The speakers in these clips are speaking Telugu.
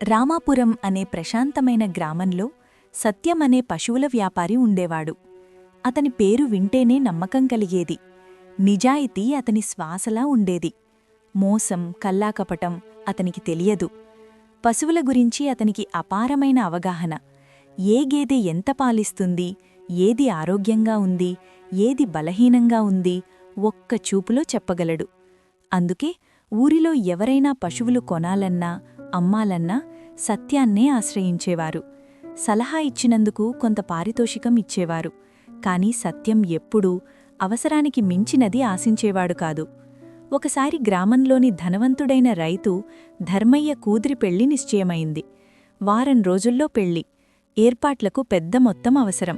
రామాపురం అనే ప్రశాంతమైన గ్రామంలో సత్యం అనే పశువుల వ్యాపారి ఉండేవాడు. అతని పేరు వింటేనే నమ్మకం కలిగేది. నిజాయితీ అతని శ్వాసలా ఉండేది. మోసం, కల్లాకపటం అతనికి తెలియదు. పశువుల గురించి అతనికి అపారమైన అవగాహన. ఏ గేదె ఎంత పాలిస్తుంది, ఏది ఆరోగ్యంగా ఉంది, ఏది బలహీనంగా ఉంది ఒక్క చూపులో చెప్పగలడు. అందుకే ఊరిలో ఎవరైనా పశువులు కొనాలన్నా, అమ్మాలన్నా సత్యాన్నే ఆశ్రయించేవారు. సలహా ఇచ్చినందుకు కొంత పారితోషికం ఇచ్చేవారు. కాని సత్యం ఎప్పుడూ అవసరానికి మించినది ఆశించేవాడు కాదు. ఒకసారి గ్రామంలోని ధనవంతుడైన రైతు ధర్మయ్య కూతురి పెళ్లి నిశ్చయమైంది. వారం రోజుల్లో పెళ్లి. ఏర్పాట్లకు పెద్ద మొత్తం అవసరం.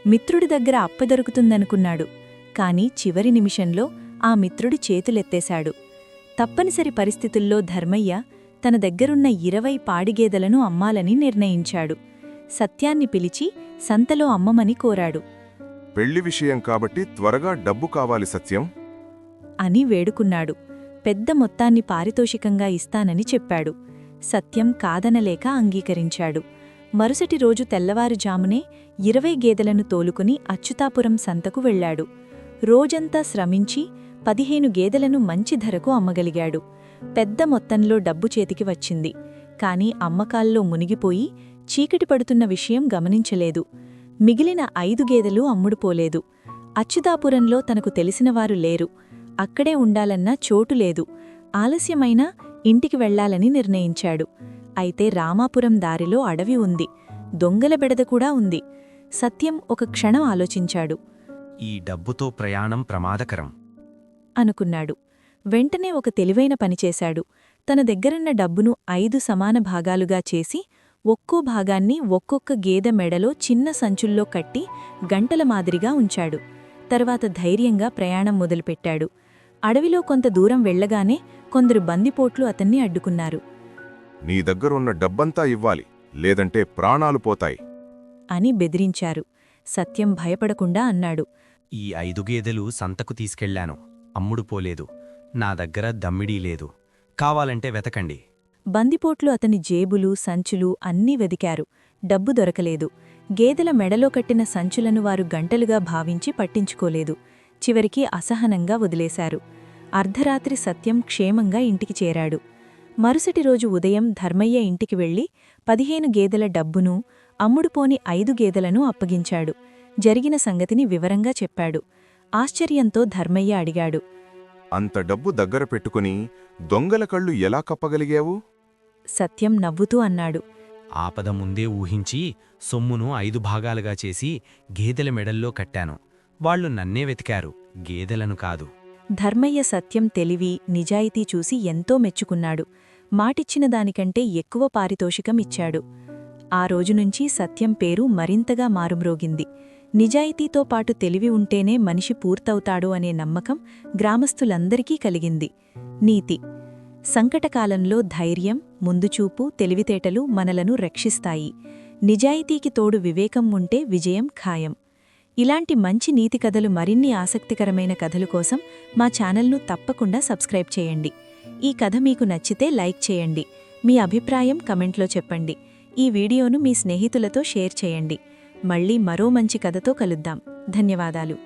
మిత్రుడి దగ్గర అప్పు దొరుకుతుందనుకున్నాడు. కాని చివరి నిమిషంలో ఆ మిత్రుడి చేతులెత్తేశాడు. తప్పనిసరి పరిస్థితుల్లో ధర్మయ్య తన దగ్గరున్న 20 పాడిగేదెలను అమ్మాలని నిర్ణయించాడు. సత్యాన్ని పిలిచి సంతలో అమ్మమని కోరాడు. పెళ్లి విషయం కాబట్టి త్వరగా డబ్బు కావాలి సత్యం అని వేడుకున్నాడు. పెద్ద మొత్తాన్ని పారితోషికంగా ఇస్తానని చెప్పాడు. సత్యం కాదనలేక అంగీకరించాడు. మరుసటి రోజు తెల్లవారుజామునే 20 గేదెలను తోలుకుని అచ్యుతాపురం సంతకు వెళ్లాడు. రోజంతా శ్రమించి 15 గేదెలను మంచి ధరకు అమ్మగలిగాడు. పెద్ద మొత్తంలో డబ్బు చేతికి వచ్చింది. కాని అమ్మకాల్లో మునిగిపోయి చీకటి పడుతున్న విషయం గమనించలేదు. మిగిలిన 5 గేదెలు అమ్ముడుపోలేదు. అచ్యుతాపురంలో తనకు తెలిసినవారు లేరు. అక్కడే ఉండాలన్నా చోటు లేదు. ఆలస్యమైనా ఇంటికి వెళ్లాలని నిర్ణయించాడు. అయితే రామాపురం దారిలో అడవి ఉంది. దొంగల బెడద కూడా ఉంది. సత్యం ఒక క్షణం ఆలోచించాడు. ఈ డబ్బుతో ప్రయాణం ప్రమాదకరం అనుకున్నాడు. వెంటనే ఒక తెలివైన పనిచేశాడు. తన దగ్గరున్న డబ్బును 5 సమాన భాగాలుగా చేసి ఒక్కో భాగాన్ని ఒక్కొక్క గేదె మెడలో చిన్న సంచుల్లో కట్టి గంటల మాదిరిగా ఉంచాడు. తర్వాత ధైర్యంగా ప్రయాణం మొదలుపెట్టాడు. అడవిలో కొంత దూరం వెళ్లగానే కొందరు బందిపోట్లు అతన్ని అడ్డుకున్నారు. నీ దగ్గరున్న డబ్బంతా ఇవ్వాలి, లేదంటే ప్రాణాలు పోతాయి అని బెదిరించారు. సత్యం భయపడకుండా అన్నాడు. ఈ 5 గేదెలు సంతకు తీసుకెళ్లాను, అమ్ముడుపోలేదు. నా దగ్గర దమ్మిడీ లేదు. కావాలంటే వెతకండి. బందిపోట్లు అతని జేబులు, సంచులు అన్నీ వెదికారు. డబ్బు దొరకలేదు. గేదెల మెడలో కట్టిన సంచులను వారు గంటలుగా భావించి పట్టించుకోలేదు. చివరికి అసహనంగా వదిలేశారు. అర్ధరాత్రి సత్యం క్షేమంగా ఇంటికి చేరాడు. మరుసటి రోజు ఉదయం ధర్మయ్య ఇంటికి వెళ్లి 15 గేదెల డబ్బును, అమ్ముడుపోని 5 గేదెలను అప్పగించాడు. జరిగిన సంగతిని వివరంగా చెప్పాడు. ఆశ్చర్యంతో ధర్మయ్య అడిగాడు. అంత డబ్బు దగ్గర పెట్టుకుని దొంగల కళ్ళు ఎలా కప్పగలిగావు? సత్యం నవ్వుతూ అన్నాడు. ఆపద ముందే ఊహించి సొమ్మును 5 భాగాలుగా చేసి గేదెల మెడల్లో కట్టాను. వాళ్లు నన్నే వెతికారు, గేదెలను కాదు. ధర్మయ్య సత్యం తెలివి, నిజాయితీ చూసి ఎంతో మెచ్చుకున్నాడు. మాటిచ్చిన దానికంటే ఎక్కువ పారితోషికం ఇచ్చాడు. ఆ రోజునుంచి సత్యం పేరు మరింతగా మారుమ్రోగింది. నిజాయితీతో పాటు తెలివి ఉంటేనే మనిషి పూర్తవుతాడు అనే నమ్మకం గ్రామస్థులందరికీ కలిగింది. నీతి: సంకటకాలంలో ధైర్యం, ముందుచూపు, తెలివితేటలు మనలను రక్షిస్తాయి. నిజాయితీకి తోడు వివేకం ఉంటే విజయం ఖాయం. ఇలాంటి మంచి నీతి కథలు, మరిన్ని ఆసక్తికరమైన కథలు కోసం మా ఛానల్ను తప్పకుండా సబ్స్క్రైబ్ చేయండి. ఈ కథ మీకు నచ్చితే లైక్ చేయండి. మీ అభిప్రాయం కమెంట్లో చెప్పండి. ఈ వీడియోను మీ స్నేహితులతో షేర్ చేయండి. మళ్ళీ మరో మంచి కథతో కలుద్దాం. ధన్యవాదాలు.